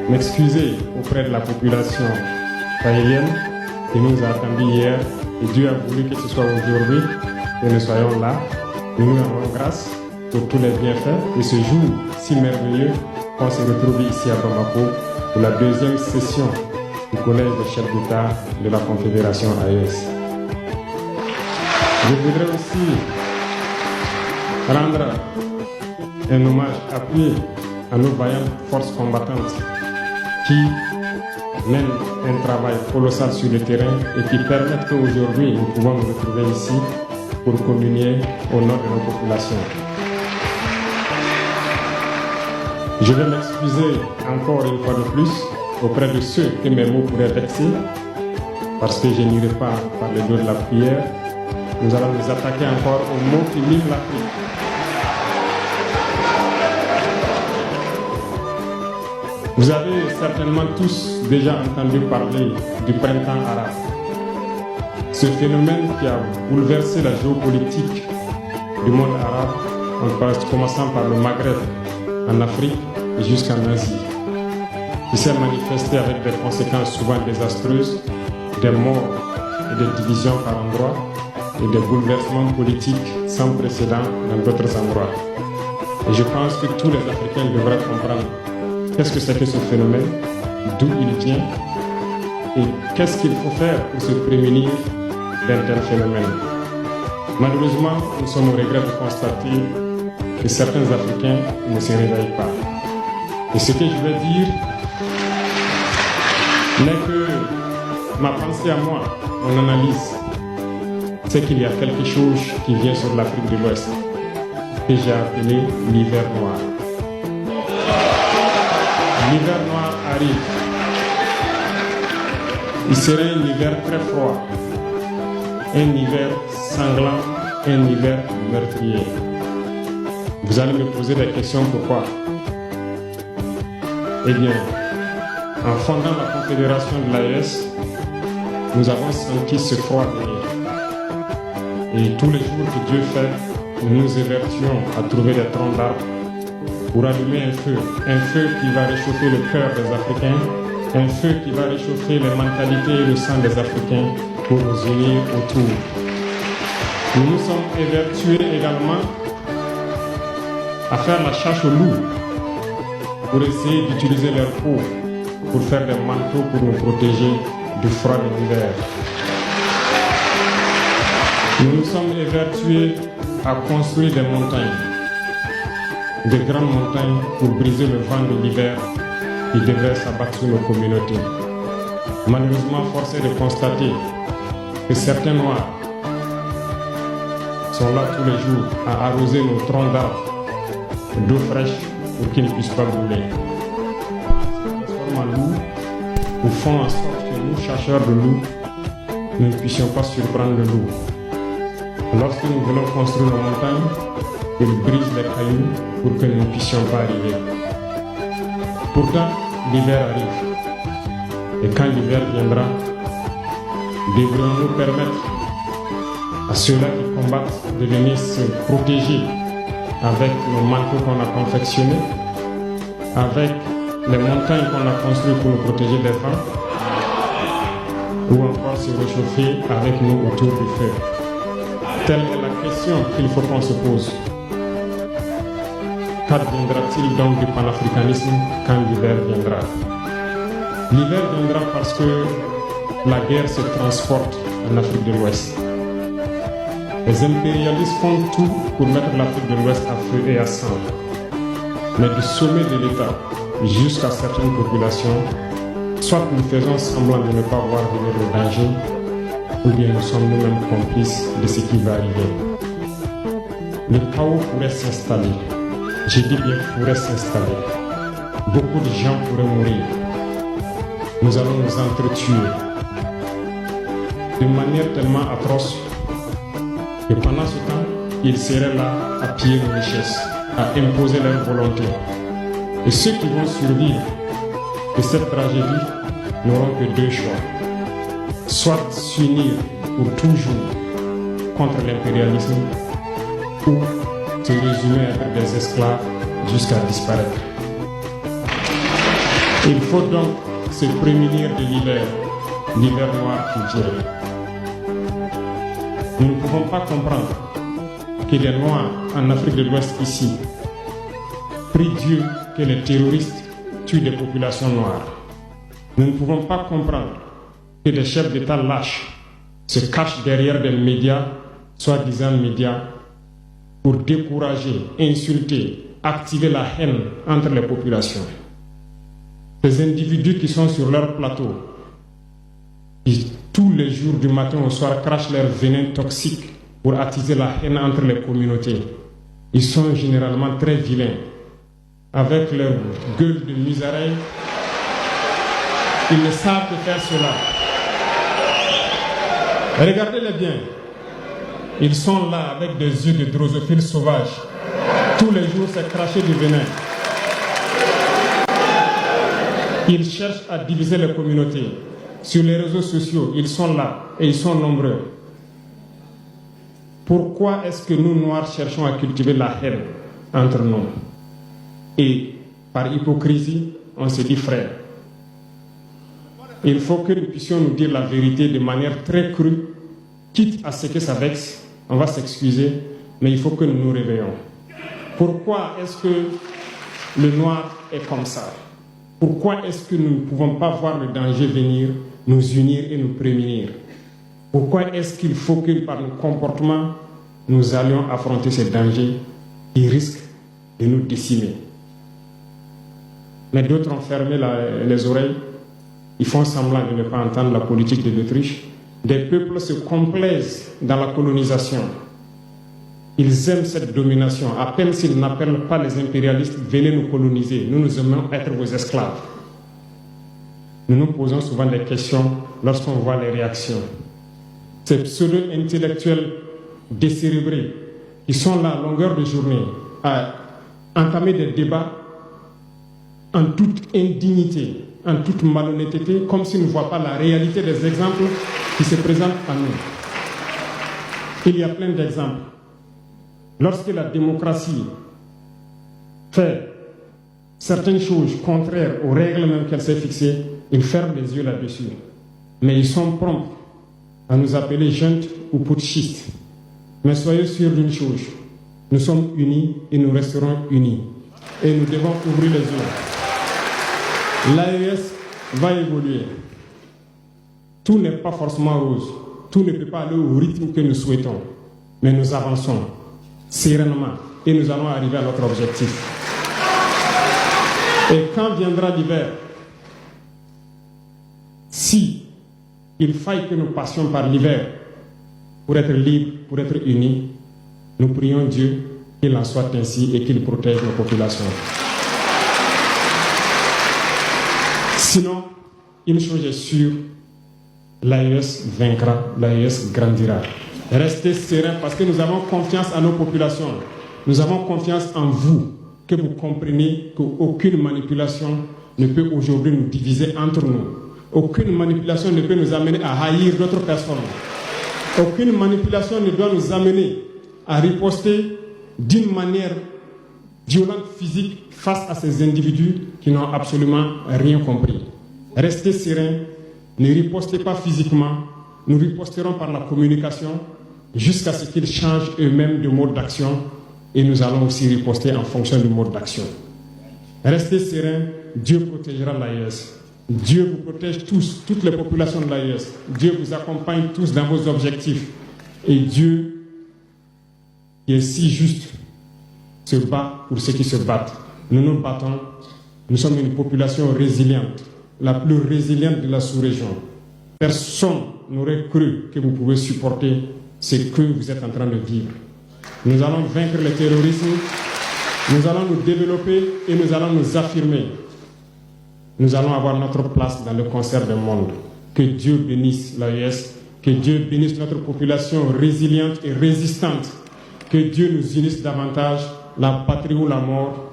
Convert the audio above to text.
m'excuser auprès de la population sahélienne qui nous a attendu hier et Dieu a voulu que ce soit aujourd'hui que nous soyons là. Nous nous rendons grâce pour tous les bienfaits et ce jour si merveilleux qu'on se retrouve ici à Bamako pour la deuxième session du Collège des chefs d'État de la Confédération AES. Je voudrais aussi rendre un hommage appuyé à nos vaillantes forces combattantes qui mènent un travail colossal sur le terrain et qui permettent qu'aujourd'hui nous pouvons nous retrouver ici pour communier au nom de nos populations. Je vais m'excuser encore une fois de plus auprès de ceux que mes mots pourraient vexer, parce que je n'irai pas par le dos de la prière. Nous allons nous attaquer encore aux mots qui minent l'Afrique. Vous avez certainement tous déjà entendu parler du printemps arabe. Ce phénomène qui a bouleversé la géopolitique du monde arabe, en commençant par le Maghreb, en Afrique et jusqu'en Asie, qui s'est manifesté avec des conséquences souvent désastreuses, des morts et des divisions par endroits, et des bouleversements politiques sans précédent dans d'autres endroits. Et je pense que tous les Africains devraient comprendre qu'est-ce que c'est que ce phénomène, d'où il vient, et qu'est-ce qu'il faut faire pour se prémunir d'un tel phénomène. Malheureusement, nous sommes au regret de constater que certains Africains ne se réveillent pas. Et ce que je vais dire n'est que ma pensée à moi, mon analyse, c'est qu'il y a quelque chose qui vient sur l'Afrique de l'Ouest, que j'ai appelé l'hiver noir. L'hiver noir arrive. Il serait un hiver très froid, un hiver sanglant, un hiver meurtrier. Vous allez me poser des questions, pourquoi? Eh bien, en fondant la Confédération de l'AES, nous avons senti ce froid venir. Et tous les jours que Dieu fait, nous nous évertuons à trouver des troncs d'arbres pour allumer un feu qui va réchauffer le cœur des Africains, un feu qui va réchauffer les mentalités et le sang des Africains pour nous unir autour. Nous nous sommes évertués également à faire la chasse aux loups pour essayer d'utiliser leur peau pour faire des manteaux pour nous protéger du froid de l'hiver. Nous nous sommes évertués à construire des montagnes, de grandes montagnes pour briser le vent de l'hiver qui devrait s'abattre sur nos communautés. Malheureusement, force est de constater que certains Noirs sont là tous les jours à arroser nos troncs d'arbres d'eau fraîche pour qu'ils ne puissent pas brûler. Ils se transforment en loups ou font en sorte que nous, chercheurs de loups, nous ne puissions pas surprendre le loup. Lorsque nous voulons construire nos montagnes, ils brisent les cailloux pour que nous ne puissions pas arriver. Pourtant, l'hiver arrive. Et quand l'hiver viendra, devrions-nous permettre à ceux-là qui combattent de venir se protéger avec nos manteaux qu'on a confectionnés, avec les montagnes qu'on a construites pour nous protéger des vents, ou encore se réchauffer avec nous autour du feu. Telle est la question qu'il faut qu'on se pose. Qu'adviendra-t-il donc du panafricanisme quand l'hiver viendra? L'hiver viendra parce que la guerre se transporte en Afrique de l'Ouest. Les impérialistes font tout pour mettre l'Afrique de l'Ouest à feu et à sang. Mais du sommet de l'État jusqu'à certaines populations, soit nous faisons semblant de ne pas voir venir le danger, ou bien nous sommes nous-mêmes complices de ce qui va arriver. Le chaos pourrait s'installer. Je dis bien pourrait s'installer. Beaucoup de gens pourraient mourir. Nous allons nous entretuer de manière tellement atroce que pendant ce temps, ils seraient là à piller nos richesses, à imposer leur volonté. Et ceux qui vont survivre de cette tragédie n'auront que deux choix. Soit s'unir pour toujours contre l'impérialisme ou se résumer à être des esclaves jusqu'à disparaître. Il faut donc se prémunir de l'hiver noir qui vient. Nous ne pouvons pas comprendre que les Noirs en Afrique de l'Ouest ici prient Dieu que les terroristes tuent des populations noires. Nous ne pouvons pas comprendre que des chefs d'État lâches se cachent derrière des médias, soi-disant médias, pour décourager, insulter, activer la haine entre les populations. Ces individus qui sont sur leur plateau, qui tous les jours du matin au soir crachent leur venin toxique pour attiser la haine entre les communautés, ils sont généralement très vilains. Avec leur gueule de misérable, ils ne savent que faire cela. Regardez-les bien. Ils sont là avec des yeux de drosophiles sauvages. Tous les jours, c'est cracher du venin. Ils cherchent à diviser les communautés. Sur les réseaux sociaux, ils sont là et ils sont nombreux. Pourquoi est-ce que nous, Noirs, cherchons à cultiver la haine entre nous? Et par hypocrisie, on se dit frère. Il faut que nous puissions nous dire la vérité de manière très crue, quitte à ce que ça vexe, on va s'excuser, mais il faut que nous nous réveillons. Pourquoi est-ce que le noir est comme ça? Pourquoi est-ce que nous ne pouvons pas voir le danger venir, nous unir et nous prémunir? Pourquoi est-ce qu'il faut que par nos comportements, nous allions affronter ces dangers qui risquent de nous décimer? Mais d'autres ont fermé les oreilles. Ils font semblant de ne pas entendre la politique de l'Autriche. Des peuples se complaisent dans la colonisation. Ils aiment cette domination. À peine s'ils n'appellent pas les impérialistes, venez nous coloniser. Nous aimons être vos esclaves. Nous nous posons souvent des questions lorsqu'on voit les réactions. Ces pseudo-intellectuels décérébrés qui sont là à longueur de journée à entamer des débats en toute indignité, en toute malhonnêteté, comme s'ils ne voient pas la réalité des exemples qui se présentent à nous. Il y a plein d'exemples. Lorsque la démocratie fait certaines choses contraires aux règles même qu'elle s'est fixées, ils ferment les yeux là-dessus. Mais ils sont prompts à nous appeler juntes ou putschistes. Mais soyez sûrs d'une chose, nous sommes unis et nous resterons unis. Et nous devons ouvrir les yeux. L'AES va évoluer. Tout n'est pas forcément rose. Tout ne peut pas aller au rythme que nous souhaitons. Mais nous avançons sereinement et nous allons arriver à notre objectif. Et quand viendra l'hiver, si il faille que nous passions par l'hiver pour être libres, pour être unis, nous prions Dieu qu'il en soit ainsi et qu'il protège nos populations. Sinon, une chose est sûre, l'AES vaincra, l'AES grandira. Restez sereins parce que nous avons confiance en nos populations. Nous avons confiance en vous, que vous comprenez qu'aucune manipulation ne peut aujourd'hui nous diviser entre nous. Aucune manipulation ne peut nous amener à haïr d'autres personnes. Aucune manipulation ne doit nous amener à riposter d'une manière violente, physique, face à ces individus qui n'ont absolument rien compris. Restez sereins, ne ripostez pas physiquement, nous riposterons par la communication jusqu'à ce qu'ils changent eux-mêmes de mode d'action et nous allons aussi riposter en fonction du mode d'action. Restez sereins, Dieu protégera l'AES. Dieu vous protège tous, toutes les populations de l'AES. Dieu vous accompagne tous dans vos objectifs. Et Dieu, qui est si juste, se bat pour ceux qui se battent. Nous nous battons. Nous sommes une population résiliente, la plus résiliente de la sous-région. Personne n'aurait cru que vous pouvez supporter ce que vous êtes en train de vivre. Nous allons vaincre le terrorisme, nous allons nous développer et nous allons nous affirmer. Nous allons avoir notre place dans le concert du monde. Que Dieu bénisse l'AES, que Dieu bénisse notre population résiliente et résistante. Que Dieu nous unisse davantage, la patrie ou la mort.